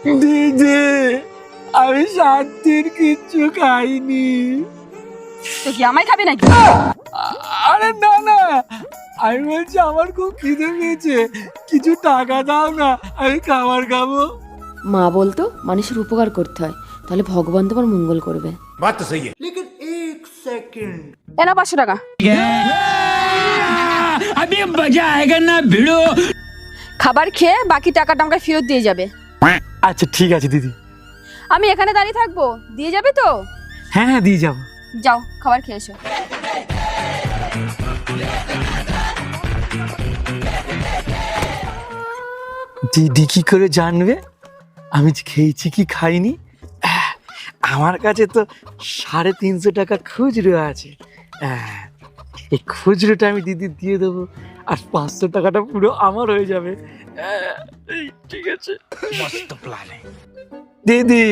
দিদি, আমি 7 দিন কিচ্ছু খাইনি। তো কি আমায় খাবি নাকি? আরে না না, আমি বলছি আমার খুব খিদে পেয়েছে, কিছু টাকা দাও না, আমি খাবার খাবো। মা বলতো মানুষের উপকার করতে হয়, তাহলে ভগবান তোমার মঙ্গল করবে। बात तो सही है। এনা 500 টাকা। अभी मजा आएगा ना भिड़ो। খাবার খেয়ে বাকি টাকাটা আমাকে ফেরত দিয়ে যাবে। আচ্ছা ঠিক আছে দিদি। আমি এখানে দাঁড়িয়ে থাকবো, দিয়ে যাবে তো? হ্যাঁ হ্যাঁ, দিয়ে যাবো। যাও খাবার খেয়ে এসো। দিদি কি করে জানবে আমি খেয়েছি কি খাইনি? আমার কাছে তো 350 টাকা খুচরো আছে। এই খুচরোটা আমি দিদি দিয়ে দেবো, আর 500 টাকাটা পুরো আমার হয়ে যাবে। ঠিক আছে, मस्त प्लान है। দিদি।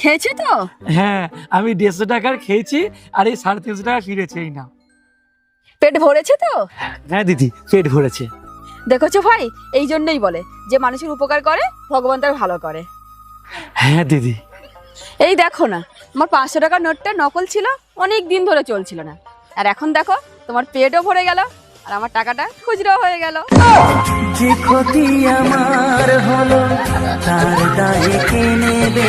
খেয়েছে তো? হ্যাঁ, আমি 150 টাকার খেয়েছি, আর এই 350 টাকা ফিরেছে। এই না। পেট ভরেছে তো? হ্যাঁ দিদি, পেট ভরেছে। দেখেছো ভাই, এই জন্যই বলে যে মানুষের উপকার করে ভগবান তার ভালো করে। হ্যাঁ দিদি। এই দেখো না, আমার 500 টাকার নোটটা নকল ছিল, অনেক দিন ধরে চলছিল না, আর এখন দেখো তোমার পেটও ভরে গেল আর আমার টাকাটা খুচরো হয়ে গেল। যে ক্ষতি আমার হলো তার দায় কে নেবে?